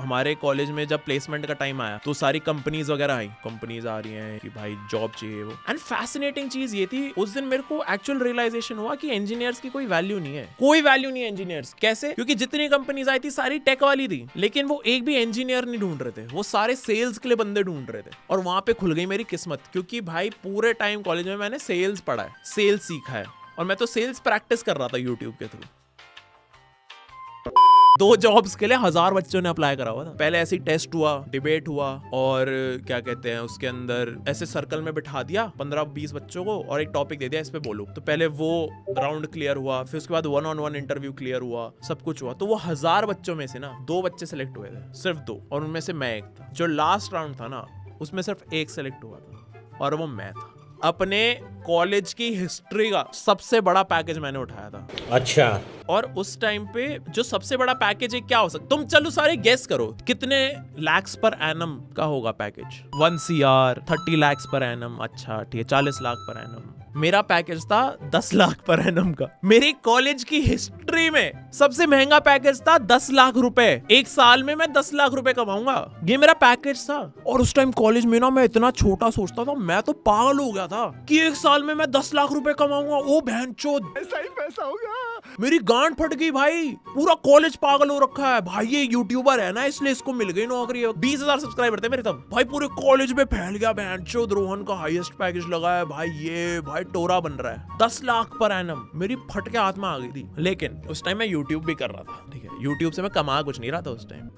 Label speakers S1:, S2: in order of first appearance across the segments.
S1: हमारे कॉलेज में जब प्लेसमेंट का टाइम आया तो सारी कंपनीज वगैरह आई, कंपनीज आ रही हैं कि भाई जॉब चाहिए वो। एंड फैसिनेटिंग चीज ये थी, उस दिन मेरे को एक्चुअल रियलाइजेशन हुआ कि इंजीनियर्स की कोई वैल्यू नहीं है, कोई वैल्यू नहीं है इंजीनियर्स। कैसे? क्योंकि जितनी कंपनीज आई थी सारी टेक वाली थी, लेकिन वो एक भी इंजीनियर नहीं ढूंढ रहे थे, वो सारे सेल्स के लिए बंदे ढूंढ रहे थे। और वहां पे खुल गई मेरी किस्मत, क्योंकि भाई पूरे टाइम कॉलेज में मैंने सेल्स पढ़ा है, सेल्स सीखा है, और मैं तो सेल्स प्रैक्टिस कर रहा था यूट्यूब के थ्रू। 2 जॉब्स के लिए 1000 बच्चों ने अप्लाई करा हुआ था। पहले ऐसे ही टेस्ट हुआ, डिबेट हुआ, और क्या कहते हैं उसके अंदर ऐसे सर्कल में बिठा दिया 15-20 बच्चों को और एक टॉपिक दे दिया, इस पे बोलो। तो पहले वो राउंड क्लियर हुआ, फिर उसके बाद 1-on-1 इंटरव्यू क्लियर हुआ, सब कुछ हुआ। तो वो 1000 बच्चों में से ना 2 बच्चे सेलेक्ट हुए थे, सिर्फ 2, और उनमें से मैं एक था। जो लास्ट राउंड था ना उसमें सिर्फ एक सेलेक्ट हुआ था और वो मैं था। अपने कॉलेज की हिस्ट्री का सबसे बड़ा पैकेज मैंने उठाया था।
S2: अच्छा।
S1: और उस टाइम पे जो सबसे बड़ा पैकेज है क्या हो सकता, तुम चलो सारे गेस करो कितने lakhs पर एनम का होगा package. 1 CR, 30 lakhs per annum, अच्छा ठीक है 40 लाख पर एनम। मेरा पैकेज था 10 लाख पर एनम का। मेरी कॉलेज की हिस्ट्री में सबसे महंगा पैकेज था 10 लाख रुपए। एक साल में मैं 10 लाख रुपए कमाऊंगा, ये मेरा पैकेज था। और उस टाइम कॉलेज में ना मैं इतना छोटा सोचता था, मैं तो पागल हो गया था कि एक साल में मैं 10 लाख रुपए कमाऊंगा। ओ बहनचोद, ऐसा ही पैसा होगा। मेरी गांड फट गई भाई, पूरा कॉलेज पागल हो रखा है भाई, ये यूट्यूबर है ना इसलिए इसको मिल गई नौकरी। 20,000 सब्सक्राइबर थे मेरे तब भाई, पूरे कॉलेज में फैल गया बहनचोद, रोहन का हाईएस्ट पैकेज लगा है भाई, ये भाई टोरा बन रहा है 10 लाख पर एनम। मेरी फट के हाथ में आ गई थी। लेकिन उस टाइम मैं यूट्यूब भी कर रहा था, ठीक है, यूट्यूब से मैं कमा कुछ नहीं रहा था उस टाइम।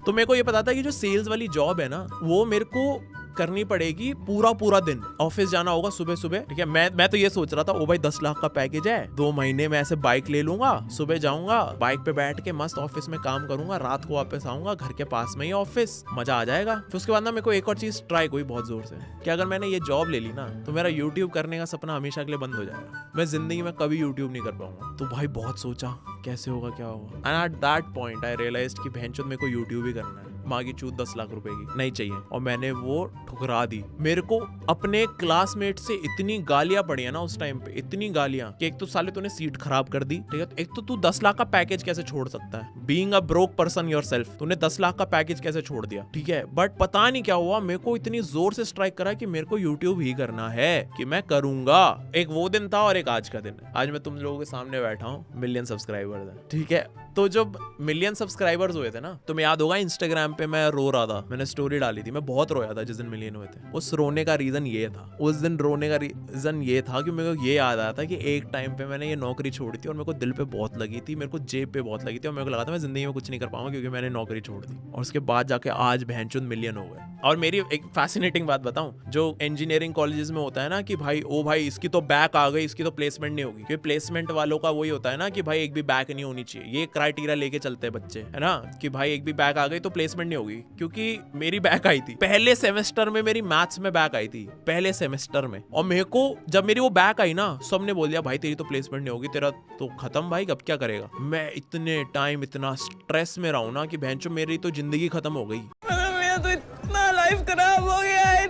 S1: तो मेरे को ये पता था कि जो सेल्स वाली जॉब है ना वो मेरे को करनी पड़ेगी पूरा दिन, ऑफिस जाना होगा सुबह सुबह, ठीक है। मैं तो ये सोच रहा था, ओ भाई 10 लाख का पैकेज है, 2 महीने में ऐसे बाइक ले लूंगा, सुबह जाऊंगा बाइक पे बैठ के मस्त ऑफिस में काम करूंगा, रात को वापस आऊंगा, घर के पास में ही ऑफिस, मजा आ जाएगा। फिर उसके बाद ना मेरे को एक और चीज ट्राई हुई बहुत जोर से कि अगर मैंने ये जॉब ले ली ना तो मेरा यूट्यूब करने का सपना हमेशा के लिए बंद हो जाएगा, मैं जिंदगी में कभी यूट्यूब नहीं कर पाऊंगा। तो भाई बहुत सोचा कैसे होगा क्या होगा, and at that point I realized कि भैंचोद मेरे को यूट्यूब ही करना है। माँ की चूत 10 लाख रुपए की नहीं चाहिए, और मैंने वो ठुकरा दी। मेरे को अपने क्लासमेट से इतनी गालियां पड़ी है ना उस टाइम पे, इतनी गालियां कि एक तो साले तूने सीट खराब कर दी, ठीक है, एक तो तू 10 लाख का पैकेज कैसे छोड़ सकता है, being a broke person yourself, तूने 10 लाख का पैकेज कैसे छोड़ दिया, ठीक है। बट पता नहीं क्या हुआ, मेरे को इतनी जोर से स्ट्राइक करा कि मेरे को यूट्यूब ही करना है, कि मैं करूंगा। एक वो दिन था और एक आज का दिन। आज मैं तुम लोगों के सामने बैठा हूँ, मिलियन सब्सक्राइबर्स है, ठीक है। तो जब मिलियन सब्सक्राइबर्स हुए थे ना, तुम्हें याद होगा इंस्टाग्राम पे मैं रो रहा था, मैंने स्टोरी डाली थी, मैं बहुत रोया था जिस दिन मिलियन हुए थे। उस रोने का रीजन ये था, उस दिन रोने का रीजन ये था कि मेरे को ये याद आया था कि एक टाइम पे मैंने ये नौकरी छोड़ी थी और मेरे को दिल पे बहुत लगी थी, मेरे को जेब पे बहुत लगी थी, और मेरे को लगा था मैं जिंदगी में कुछ नहीं कर पाऊंगा क्योंकि मैंने नौकरी छोड़ दी। और उसके बाद जाके आज भैंचोद मिलियन हो गए। और मेरी एक फैसिनेटिंग बात बताऊं, जो इंजीनियरिंग कॉलेजेस में होता है ना कि भाई ओ भाई इसकी तो बैक आ गई, इसकी तो प्लेसमेंट नहीं होगी, क्योंकि प्लेसमेंट वालों का वही होता है ना कि भाई एक भी बैक नहीं होनी चाहिए, ये क्राइटेरिया लेके चलते हैं बच्चे, है ना, कि भाई एक भी बैक आ गई तो प्लेसमेंट नहीं होगी। क्योंकि मेरी बैक आई थी पहले सेमेस्टर में, मेरी मैथ्स में बैक आई थी पहले सेमेस्टर में, और मेरे को जब मेरी वो बैक आई ना सबने बोल दिया भाई तेरी तो प्लेसमेंट नहीं होगी, तेरा तो खत्म भाई, अब क्या करेगा। मैं इतने टाइम इतना स्ट्रेस में रहा हूं ना कि भैंचो मेरी तो जिंदगी खत्म हो गई, मेरा तो इतना लाइफ खराब हो गया है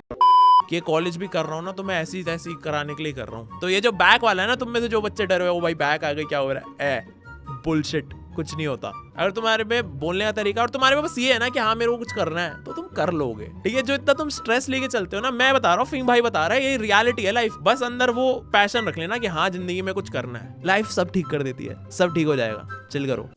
S1: कि कॉलेज भी कर रहा हूँ ना तो मैं ऐसी तैसी कराने के लिए कर रहा हूँ। तो ये जो बैक वाला है ना, तुम में से जो बच्चे डरे हुए, वो भाई बैक आ गई क्या हो रहा है, बुलशिट, कुछ नहीं होता। अगर तुम्हारे में बोलने का तरीका और तुम्हारे में बस ये है ना कि हाँ मेरे को कुछ करना है तो तुम कर लोगे, ठीक है। जो इतना तुम स्ट्रेस लेके चलते हो ना, मैं बता रहा हूँ, फिंग भाई बता रहा है, ये रियलिटी है लाइफ। बस अंदर वो पैशन रख लेना कि हाँ जिंदगी में कुछ करना है, लाइफ सब ठीक कर देती है, सब ठीक हो जाएगा, चिल करो।